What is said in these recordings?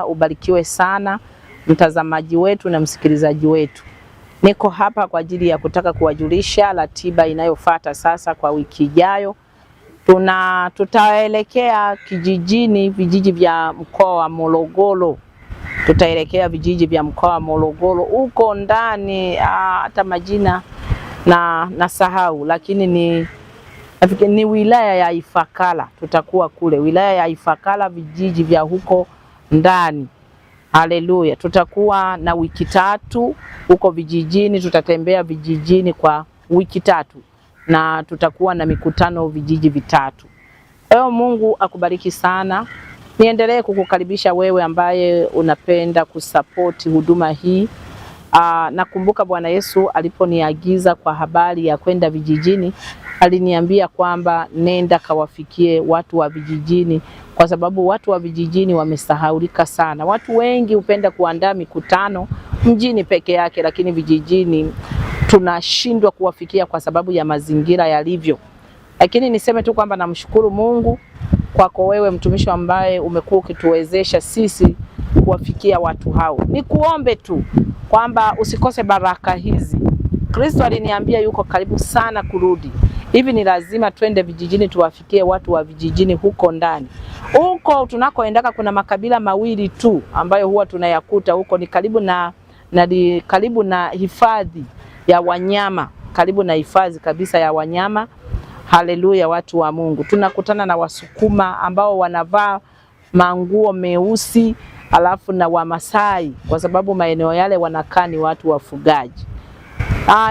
Ubarikiwe sana mtazamaji wetu na msikilizaji wetu. Niko hapa kwa ajili ya kutaka kuwajulisha ratiba inayofuata sasa kwa wiki ijayo. Tutaelekea vijiji vya mkoa wa Morogoro. Tutaelekea vijiji vya mkoa wa Morogoro. Huko ndani hata majina na sahau, lakini ni wilaya ya Ifakara. Tutakuwa kule wilaya ya Ifakara, vijiji vya huko ndani. Haleluya. Tutakuwa na wiki 3 huko vijijini, tutatembea vijijini kwa wiki 3 na tutakuwa na mikutano vijiji vitatu. Mungu akubariki sana. Niendelee kukukaribisha wewe ambaye unapenda kusapoti huduma hii. Nakumbuka Bwana Yesu aliponiagiza kwa habari ya kwenda vijijini, aliniambia kwamba nenda kawafikie watu wa vijijini, kwa sababu watu wa vijijini wamesahaulika sana. Watu wengi hupenda kuandaa mikutano mjini peke yake, lakini vijijini tunashindwa kuwafikia kwa sababu ya mazingira yalivyo. Lakini niseme tu kwamba namshukuru Mungu kwako wewe mtumishi ambaye umekuwa ukituwezesha sisi kuwafikia watu hao. Nikuombe tu kwamba usikose baraka hizi. Kristo aliniambia yuko karibu sana kurudi. Hivi ni lazima twende vijijini tuwafikie watu wa vijijini huko ndani. Huko tunakoendaka kuna makabila mawili tu ambayo huwa tunayakuta huko, ni karibu na hifadhi ya wanyama, karibu na hifadhi kabisa ya wanyama. Haleluya, watu wa Mungu. Tunakutana na Wasukuma ambao wanavaa manguo meusi, alafu na Wamasai, kwa sababu maeneo yale wanakaa ni watu wafugaji.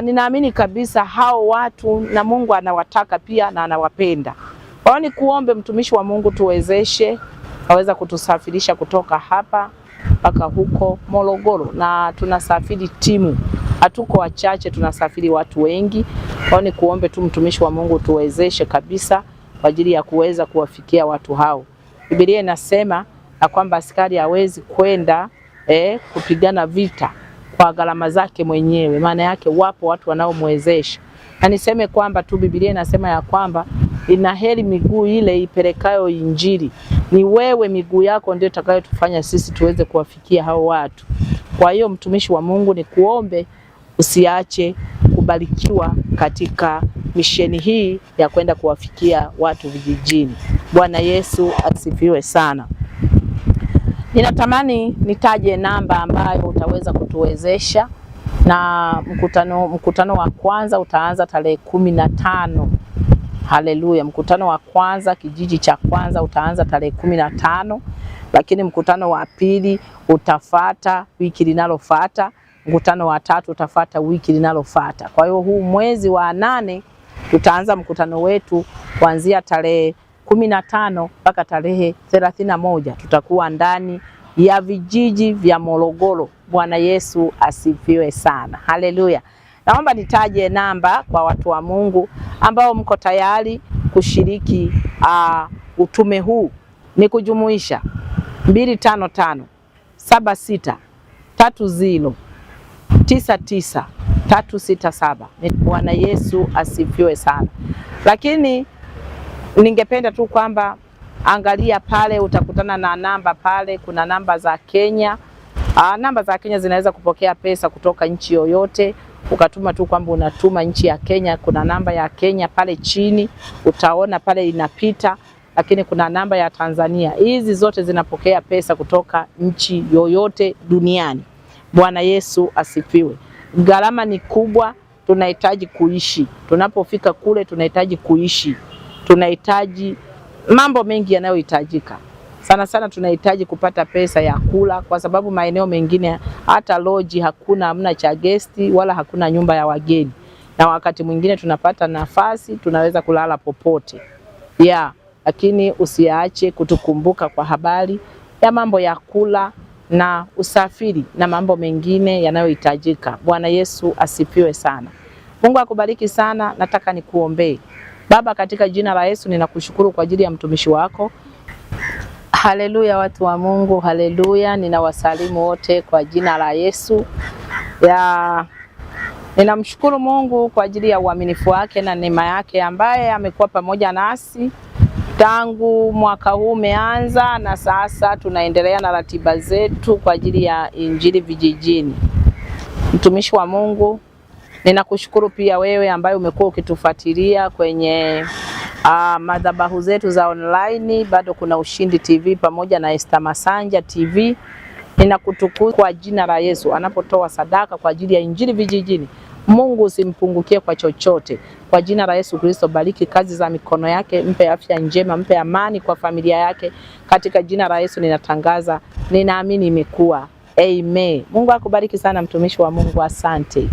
Ninaamini kabisa hao watu na Mungu anawataka pia na anawapenda. Kwa hiyo nikuombe mtumishi wa Mungu tuwezeshe, aweza kutusafirisha kutoka hapa mpaka huko Morogoro, na tunasafiri timu. Hatuko wachache, tunasafiri watu wengi. Kwa hiyo nikuombe tu mtumishi wa Mungu tuwezeshe kabisa kwa ajili ya kuweza kuwafikia watu hao. Biblia inasema na kwamba askari hawezi kwenda kupigana vita kwa gharama zake mwenyewe. Maana yake wapo watu wanaomwezesha. Na niseme kwamba tu Biblia inasema ya kwamba inaheri miguu ile ipelekayo injili. Ni wewe miguu yako ndio itakayotufanya sisi tuweze kuwafikia hao watu. Kwa hiyo mtumishi wa Mungu nikuombe usiache kubarikiwa katika misheni hii ya kwenda kuwafikia watu vijijini. Bwana Yesu asifiwe sana. Ninatamani nitaje namba ambayo utaweza kutuwezesha, na mkutano wa kwanza utaanza tarehe 15. Haleluya. Mkutano wa kwanza, kijiji cha kwanza, utaanza tarehe 15, lakini mkutano wa pili utafuata wiki linalofuata, mkutano wa 3 utafuata wiki linalofuata. Kwa hiyo huu mwezi wa 8 tutaanza mkutano wetu kuanzia tarehe 15 mpaka tarehe 31. Tutakuwa ndani ya vijiji vya Morogoro. Bwana Yesu asifiwe sana. Haleluya. Naomba nitaje namba kwa watu wa Mungu ambao mko tayari kushiriki utume huu. Ni kujumuisha 255 76 30 99 367. Bwana Yesu asifiwe sana. Lakini ningependa tu kwamba angalia pale, utakutana na namba pale. Kuna namba za Kenya. Namba za Kenya zinaweza kupokea pesa kutoka nchi yoyote. Ukatuma tu kwamba unatuma nchi ya Kenya. Kuna namba ya Kenya pale chini, utaona pale inapita. Lakini kuna namba ya Tanzania. Hizi zote zinapokea pesa kutoka nchi yoyote duniani. Bwana Yesu asifiwe. Gharama ni kubwa, tunahitaji kuishi. Tunapofika kule tunahitaji kuishi. Tunahitaji mambo mengi yanayohitajika. Sana sana tunahitaji kupata pesa ya kula, kwa sababu maeneo mengine hata lodge hakuna, hamna cha gesti wala hakuna nyumba ya wageni. Na wakati mwingine tunapata nafasi tunaweza kulala popote. Lakini usiache kutukumbuka kwa habari ya mambo ya kula na usafiri na mambo mengine yanayohitajika. Bwana Yesu asifiwe sana. Mungu akubariki sana. Nataka nikuombee. Baba, katika jina la Yesu ninakushukuru kwa ajili ya mtumishi wako. Haleluya, watu wa Mungu. Haleluya. Ninawasalimu wote kwa jina la Yesu. Ninamshukuru Mungu kwa ajili ya uaminifu wake na neema yake ambaye amekuwa pamoja nasi tangu mwaka huu umeanza, na sasa tunaendelea na ratiba zetu kwa ajili ya Injili vijijini. Mtumishi wa Mungu, ninakushukuru pia wewe ambaye umekuwa ukitufuatilia kwenye madhabahu zetu za online. Bado kuna Ushindi TV pamoja na Esther Masanja TV. Ninakutukuza kwa jina la Yesu. Anapotoa sadaka kwa ajili ya Injili vijijini, Mungu usimpungukie kwa chochote. Kwa jina la Yesu Kristo, bariki kazi za mikono yake, mpe afya njema, mpe amani kwa familia yake. Katika jina la Yesu ninatangaza, ninaamini imekuwa. Amen. Mungu akubariki sana mtumishi wa Mungu, asante.